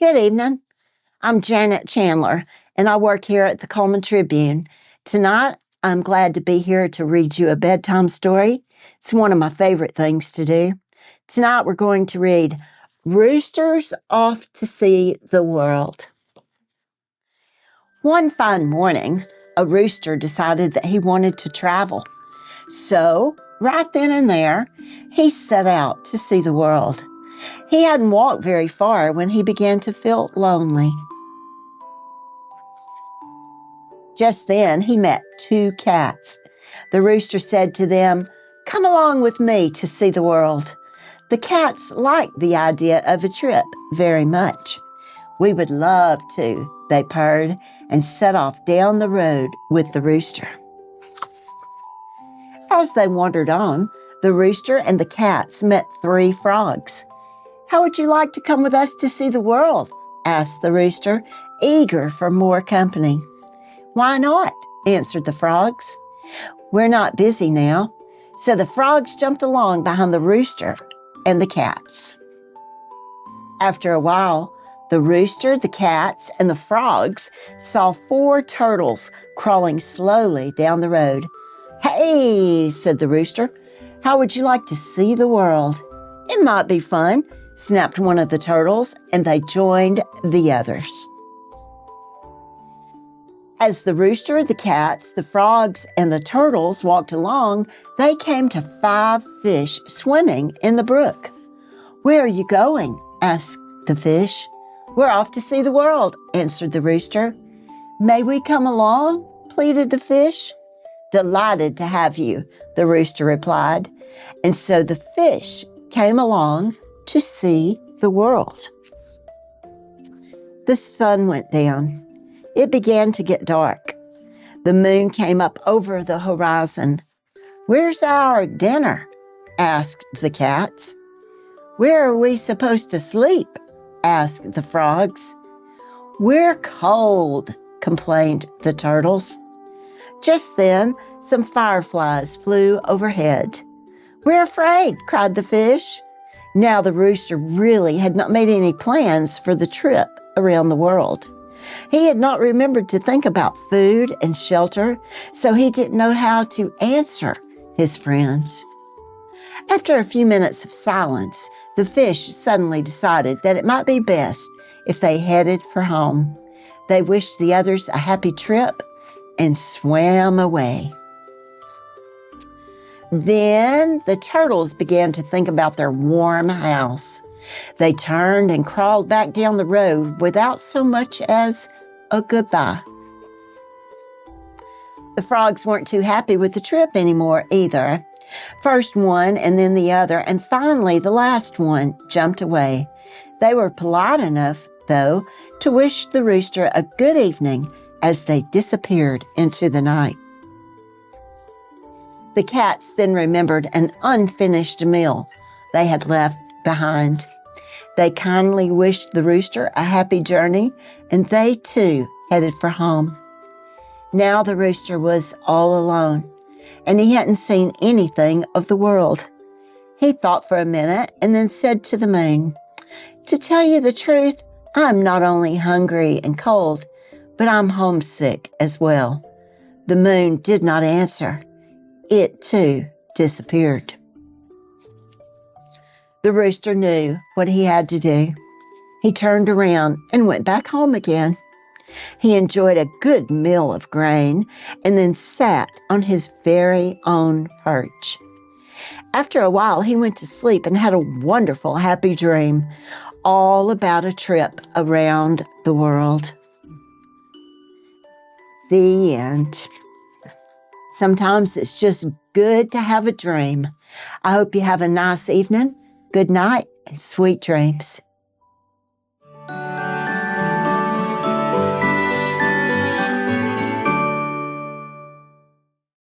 Good evening. I'm Janet Chandler, and I work here at the Cullman Tribune. Tonight, I'm glad to be here to read you a bedtime story. It's one of my favorite things to do. Tonight, we're going to read Rooster's Off to See the World. One fine morning, a rooster decided that he wanted to travel. So, right then and there, he set out to see the world. He hadn't walked very far when he began to feel lonely. Just then, he met two cats. The rooster said to them, "Come along with me to see the world." The cats liked the idea of a trip very much. "We would love to," they purred, and set off down the road with the rooster. As they wandered on, the rooster and the cats met three frogs. "How would you like to come with us to see the world?" asked the rooster, eager for more company. "Why not?" answered the frogs. "We're not busy now." So the frogs jumped along behind the rooster and the cats. After a while, the rooster, the cats, and the frogs saw four turtles crawling slowly down the road. "Hey," said the rooster, "how would you like to see the world?" "It might be fun," snapped one of the turtles, and they joined the others. As the rooster, the cats, the frogs, and the turtles walked along, they came to 5 fish swimming in the brook. "Where are you going?" asked the fish. "We're off to see the world," answered the rooster. "May we come along?" pleaded the fish. "Delighted to have you," the rooster replied. And so the fish came along to see the world. The sun went down. It began to get dark. The moon came up over the horizon. "Where's our dinner?" asked the cats. "Where are we supposed to sleep?" asked the frogs. "We're cold," complained the turtles. Just then, some fireflies flew overhead. "We're afraid," cried the fish. Now the rooster really had not made any plans for the trip around the world. He had not remembered to think about food and shelter, so he didn't know how to answer his friends. After a few minutes of silence, the fish suddenly decided that it might be best if they headed for home. They wished the others a happy trip and swam away. Then the turtles began to think about their warm house. They turned and crawled back down the road without so much as a goodbye. The frogs weren't too happy with the trip anymore either. First one and then the other, and finally the last one jumped away. They were polite enough, though, to wish the rooster a good evening as they disappeared into the night. The cats then remembered an unfinished meal they had left behind. They kindly wished the rooster a happy journey, and they too headed for home. Now the rooster was all alone, and he hadn't seen anything of the world. He thought for a minute and then said to the moon, "To tell you the truth, I'm not only hungry and cold, but I'm homesick as well." The moon did not answer. It too disappeared. The rooster knew what he had to do. He turned around and went back home again. He enjoyed a good meal of grain and then sat on his very own perch. After a while, he went to sleep and had a wonderful, happy dream, all about a trip around the world. The end. Sometimes it's just good to have a dream. I hope you have a nice evening. Good night and sweet dreams.